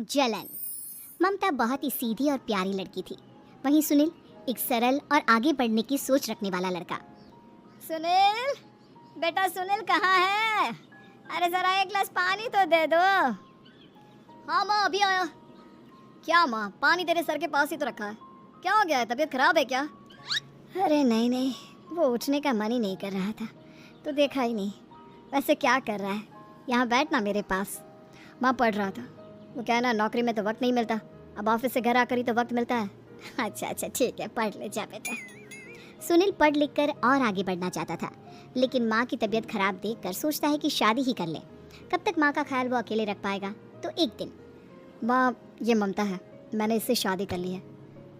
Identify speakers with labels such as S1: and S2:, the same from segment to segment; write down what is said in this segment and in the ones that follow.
S1: जलन। ममता बहुत ही सीधी और प्यारी लड़की थी। वहीं सुनील एक सरल और आगे बढ़ने की सोच रखने वाला लड़का।
S2: सुनील, बेटा सुनील कहाँ है? अरे जरा एक गिलास पानी तो दे दो। हाँ माँ, अभी आया। क्या माँ, पानी तेरे सर के पास ही तो रखा है। क्या हो गया है, तबीयत खराब है क्या? अरे नहीं नहीं, वो उठने का मन ही नहीं कर रहा था तो देखा ही नहीं। वैसे क्या कर रहा है? यहाँ बैठ ना मेरे पास। माँ पढ़ रहा था। वो क्या है ना, नौकरी में तो वक्त नहीं मिलता, अब ऑफिस से घर आकर ही तो वक्त मिलता है। अच्छा ठीक है, पढ़ ले जा बेटा।
S1: सुनील पढ़ लिख कर और आगे बढ़ना चाहता था, लेकिन माँ की तबीयत खराब देखकर सोचता है कि शादी ही कर ले। कब तक माँ का ख्याल वो अकेले रख पाएगा? तो एक दिन,
S2: माँ ये ममता है, मैंने इससे शादी कर ली है।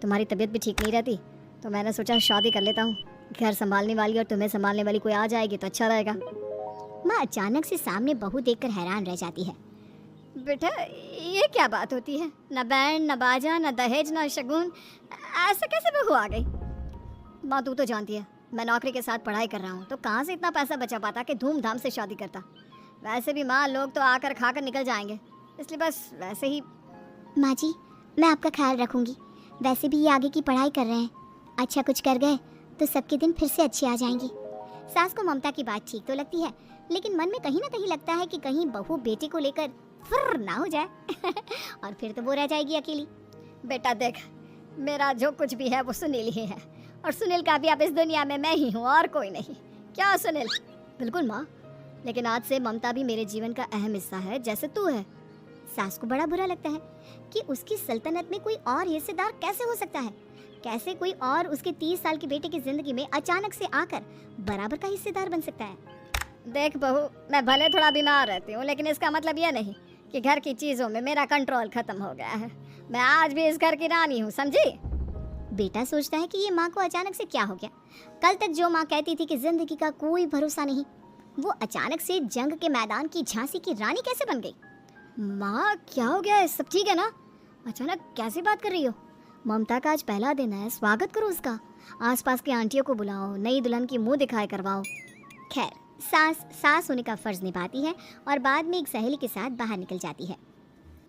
S2: तुम्हारी तबीयत भी ठीक नहीं रहती तो मैंने सोचा शादी कर लेता हूँ। घर संभालने वाली और तुम्हें संभालने वाली कोई आ जाएगी तो अच्छा रहेगा।
S1: माँ अचानक से सामने बहू देखकर हैरान रह जाती है।
S2: बेटा ये क्या बात होती है? न बैंड, न बाजा, न दहेज, न शगुन, ऐसे कैसे बहू आ गई? माँ तू तो जानती है मैं नौकरी के साथ पढ़ाई कर रहा हूँ, तो कहाँ से इतना पैसा बचा पाता कि धूमधाम से शादी करता। वैसे भी माँ, लोग तो आकर खाकर निकल जाएंगे, इसलिए बस वैसे ही।
S1: माँ जी, मैं आपका ख्याल रखूंगी। वैसे भी ये आगे की पढ़ाई कर रहे हैं, अच्छा कुछ कर गए तो सबके दिन फिर से अच्छे आ जाएंगे। सास को ममता की बात ठीक तो लगती है, लेकिन मन में कहीं ना कहीं लगता है कि कहीं बहू बेटे को लेकर फुर्र ना हो जाए और फिर तो वो रह जाएगी अकेली।
S2: बेटा देख, मेरा जो कुछ भी है वो सुनील ही है, और सुनील का भी अब इस दुनिया में मैं ही हूँ और कोई नहीं। क्या सुनील? बिल्कुल माँ, लेकिन आज से ममता भी मेरे जीवन का अहम हिस्सा है, जैसे तू है।
S1: सास को बड़ा बुरा लगता है कि उसकी सल्तनत में कोई और हिस्सेदार कैसे हो सकता है। कैसे कोई और उसके 30 साल के बेटे की जिंदगी में अचानक से आकर बराबर का हिस्सेदार बन सकता है।
S2: देख बहू, मैं भले थोड़ा बीमार रहती हूँ, लेकिन इसका मतलब यह नहीं कि घर की चीजों में मेरा कंट्रोल खत्म हो गया है। मैं आज भी इस घर की रानी हूँ, समझी?
S1: बेटा सोचता है कि ये माँ को अचानक से क्या हो गया। कल तक जो माँ कहती थी कि जिंदगी का कोई भरोसा नहीं, वो अचानक से जंग के मैदान की झांसी की रानी कैसे बन गई?
S2: माँ क्या हो गया है? सब ठीक है ना? अचानक कैसी बात कर रही हो? ममता का आज पहला दिन है, स्वागत करो उसका। आसपास की आंटियों को बुलाओ, नई दुल्हन की मुंह दिखाई करवाओ।
S1: खैर, सास होने का फर्ज निभाती है और बाद में एक सहेली के साथ बाहर निकल जाती है।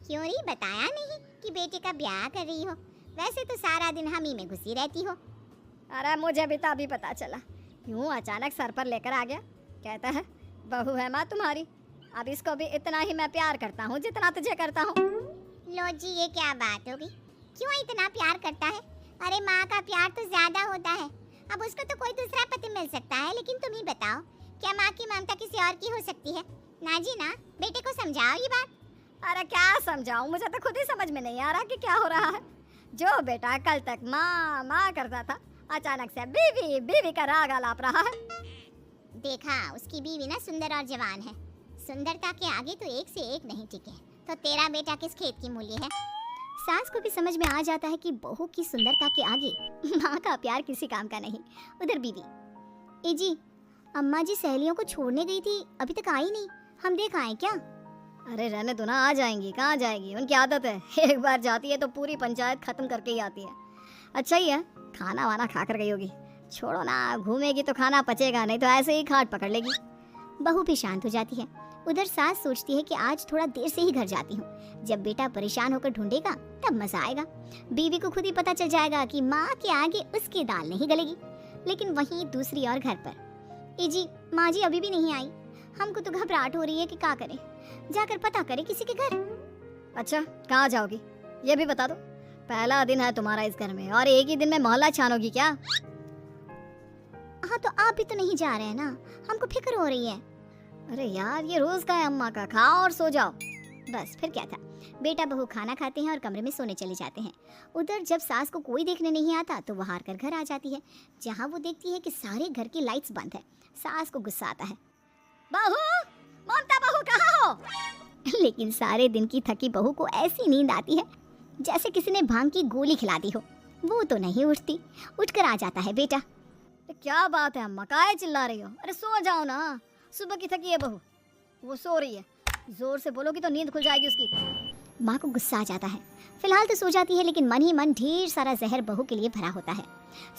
S1: क्यों नहीं बताया नहीं कि बेटे का ब्याह कर रही हो? वैसे तो सारा दिन हम ही में घुसी रहती हो।
S2: अरे मुझे भी तो अभी पता चला, यूं अचानक सर पर लेकर आ गया। कहता है बहू है माँ तुम्हारी, अब इसको भी इतना ही मैं प्यार करता हूँ जितना तुझे करता हूँ।
S1: लो जी, ये क्या बात होगी? क्यों इतना प्यार करता है? अरे माँ का प्यार तो ज्यादा होता है। अब उसको तो कोई दूसरा पति मिल सकता है, लेकिन तुम ही बताओ, क्या माँ की ममता किसी और की हो सकती है? ना जी ना, बेटे को समझाओ ये बात।
S2: अरे क्या समझाऊं, मुझे तो खुद ही समझ में नहीं आ रहा कि क्या हो रहा है। जो बेटा कल तक माँ माँ करता था, अचानक से बीवी बीवी का राग आलाप रहा है।
S1: देखा, उसकी बीवी ना सुंदर और जवान है। सुंदरता के आगे तो एक से एक नहीं टिके, तो तेरा बेटा किस खेत की मूली है? सास को भी समझ में आ जाता है कि बहू की सुंदरता के आगे माँ का प्यार किसी काम का नहीं। उधर बीवी, ए जी, अम्मा जी सहेलियों को छोड़ने गई थी, अभी तक आई नहीं, हम देख आए क्या?
S2: अरे रहने दो ना, आ जाएंगी। कहाँ जाएगी, उनकी आदत है, एक बार जाती है तो पूरी पंचायत खत्म करके ही आती है। अच्छा ही है, खाना वाना खा कर गई होगी। छोड़ो ना, घूमेगी तो खाना पचेगा, नहीं तो ऐसे ही खाट पकड़ लेगी।
S1: बहू भी शांत हो जाती है। उधर सास सोचती है कि आज थोड़ा देर से ही घर जाती हूँ, जब बेटा परेशान होकर ढूंढेगा तब मजा आएगा। बीवी को खुद ही पता चल जाएगा कि माँ के आगे उसकी दाल नहीं गलेगी। लेकिन वहीं दूसरी ओर घर पर, ए जी, माँ जी अभी भी नहीं आई, हमको तो घबराहट हो रही है कि क्या करें, जाकर पता करें किसी के घर।
S2: अच्छा कहाँ जाओगी ये भी बता दो। पहला दिन है तुम्हारा इस घर में और एक ही दिन में मोहल्ला छानोगी क्या?
S1: हाँ तो आप भी तो नहीं जा रहे हैं ना, हमको फिक्र हो रही है।
S2: अरे यार, ये रोज का है अम्मा का, खाओ और सो जाओ।
S1: बस फिर क्या था, बेटा बहू खाना खाते हैं और कमरे में सोने चले जाते हैं। उधर जब सास को कोई देखने नहीं आता तो वो हार कर घर आ जाती है, जहाँ वो देखती है कि सारे घर की लाइट्स बंद है। सास को गुस्सा आता है,
S2: बहू, ममता बहू कहाँ हो?
S1: लेकिन सारे दिन की थकी बहू को ऐसी नींद आती है जैसे किसी ने भांग की गोली खिला दी हो। वो तो नहीं उठती, उठकर आ जाता है बेटा।
S2: क्या बात है अम्मा, काहे चिल्ला रही हो? अरे सो जाओ ना, सुबह की थकी है बहू, वो सो रही है, जोर से बोलोगी तो नींद खुल जाएगी उसकी।
S1: माँ को गुस्सा आ जाता है। फिलहाल तो सो जाती है, लेकिन मन ही मन ढेर सारा जहर बहू के लिए भरा होता है।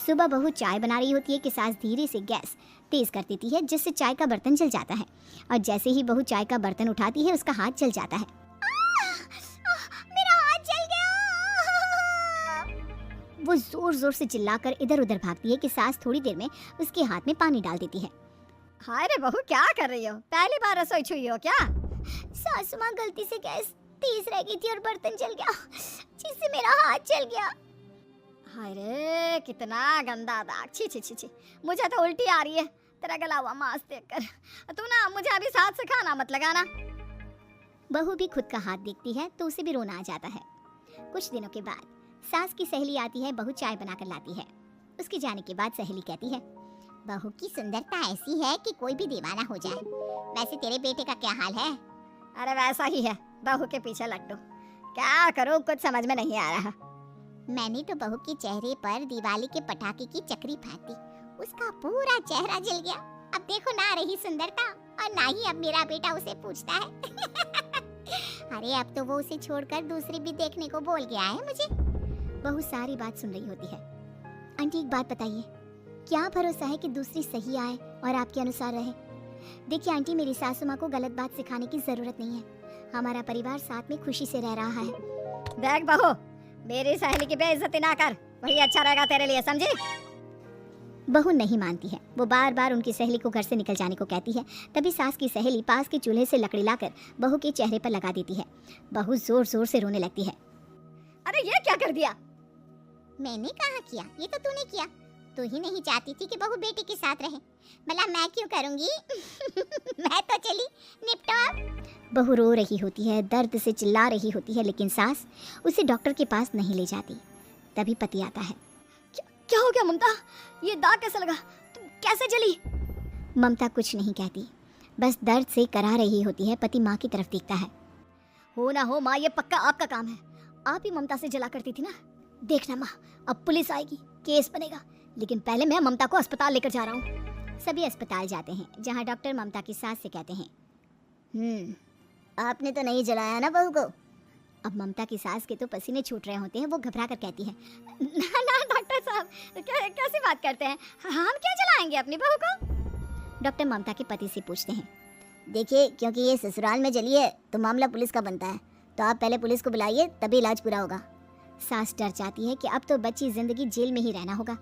S1: सुबह बहू चाय बना रही होती है कि सास धीरे से गैस तेज कर देती है, जिससे चाय का बर्तन जल जाता है। और जैसे ही बहू चाय का बर्तन उठाती है, उसका हाथ जल जाता है। मेरा वो जोर जोर से चिल्लाकर इधर उधर भागती है कि सास थोड़ी देर में उसके हाथ में पानी डाल देती है।
S2: हाय रे बहू, क्या कर रही हो? पहली बार रसोई छुई हो क्या?
S1: सासू माँ, गलती से गैस तेज रह गई थी और बर्तन जल गया, जिससे मेरा हाथ जल गया।
S2: हाय रे, कितना गंदा दाग। छी छी छी छी, मुझे तो उल्टी आ रही है तेरा गला हुआ मांस देखकर। तू ना मुझे अभी साथ से खाना मत लगाना।
S1: बहू भी खुद का हाथ देखती है तो उसे भी रोना आ जाता है। कुछ दिनों के बाद सास की सहेली आती है, बहू चाय बनाकर लाती है। उसके जाने के बाद सहेली कहती है, बहू की सुंदरता ऐसी है कि कोई भी दीवाना हो जाए। वैसे तेरे बेटे का क्या हाल है?
S2: अरे वैसा ही है, बहू के पीछे लट्टू। क्या करूं, कुछ समझ में नहीं आ रहा।
S1: मैंने तो बहू के चेहरे पर दिवाली के पटाखे की चक्री फेंक दी, उसका पूरा चेहरा जल गया। अब देखो ना रही सुंदरता, और ना ही अब मेरा बेटा उसे पूछता है। अरे अब तो वो उसे छोड़कर दूसरी भी देखने को बोल गया है मुझे। बहू सारी बात सुन रही होती है। आंटी एक बात बताइए, क्या भरोसा है कि दूसरी सही आए और आपके अनुसार रहे? देखिए आंटी, मेरी सासू माँ को गलत बात सिखाने की जरूरत नहीं है। हमारा परिवार साथ में खुशी से रह रहा है।
S2: देख बहू, मेरी सहेली की बेइज्जती ना कर, वही अच्छा रहेगा तेरे लिए, समझी?
S1: बहू नहीं मानती है। वो बार बार उनकी सहेली को घर से निकल जाने को कहती है। तभी सास की सहेली पास के चूल्हे से लकड़ी लाकर बहू के चेहरे पर लगा देती है। बहू जोर जोर से रोने लगती है।
S2: अरे ये क्या कर दिया?
S1: मैंने कहा किया, ये तो तूने किया। तू ही नहीं चाहती थी कि बहू बेटे के साथ रहे, भला मैं क्यों करूंगी? मैं तो चली, निपटो अब। बहू रो रही होती है, दर्द से चिल्ला रही होती है, लेकिन सास उसे डॉक्टर के पास नहीं ले जाती। तभी पति आता है।
S2: क्या हो गया ममता? ये दाग कैसे लगा? तुम कैसे जली?
S1: ममता कुछ नहीं कहती, बस दर्द से करा रही होती है। पति माँ की तरफ देखता है।
S2: हो ना हो माँ, ये पक्का आपका काम है। आप ही ममता से जला करती थी ना। देखना माँ, अब पुलिस आएगी, केस बनेगा, लेकिन पहले मैं ममता को अस्पताल लेकर जा रहा हूँ।
S1: सभी अस्पताल जाते हैं, जहाँ डॉक्टर ममता की सास से कहते हैं, आपने तो नहीं जलाया ना बहू को? अब ममता की सास के तो पसीने छूट रहे होते हैं। वो घबरा कर कहती है,
S2: ना ना डॉक्टर साहब, कैसी बात करते हैं? हम क्या जलाएंगे अपनी बहू को?
S1: डॉक्टर ममता के पति से पूछते हैं, देखिए क्योंकि ये ससुराल में जली है तो मामला पुलिस का बनता है, तो आप पहले पुलिस को बुलाइए, तभी इलाज पूरा होगा। सास डर जाती है कि अब तो बच्ची जिंदगी जेल में ही रहना होगा।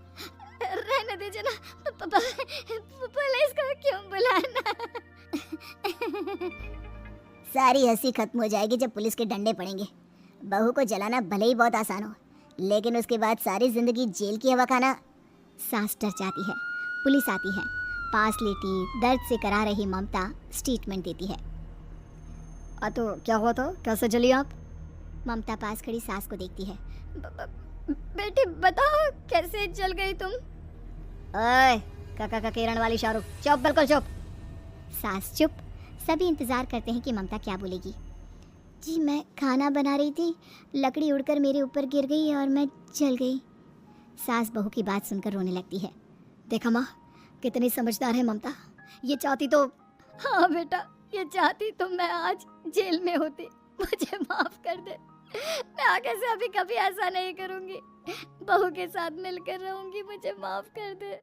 S2: रहने दीजिए ना, पुलिस को क्यों बुलाना?
S1: सारी हंसी खत्म हो जाएगी जब पुलिस के डंडे पड़ेंगे। बहू को जलाना भले ही बहुत आसान हो, लेकिन उसके बाद सारी जिंदगी जेल की हवा खाना। सास डर जाती है। पुलिस आती है। पास लेटी दर्द से करा रही ममता स्टेटमेंट देती है।
S2: तो क्या हुआ था? कैसे जली आप?
S1: ममता पास खड़ी सास को देखती है।
S2: बेटी बताओ, कैसे जल गई तुम? ओए काका का किरण वाली शाहरुख, चुप, बिल्कुल चुप।
S1: सास चुप। सभी इंतजार करते हैं कि ममता क्या बोलेगी। जी मैं खाना बना रही थी, लकड़ी उड़कर मेरे ऊपर गिर गई और मैं जल गई। सास बहू की बात सुनकर रोने लगती है।
S2: देखा माँ, कितनी समझदार है ममता। ये चाहती तो, हाँ बेटा, ये चाहती तो मैं आज जेल में होती। मुझे माफ कर दे, मैं आगे से अभी कभी ऐसा नहीं करूँगी। बहू के साथ मिलकर रहूँगी, मुझे माफ कर दे।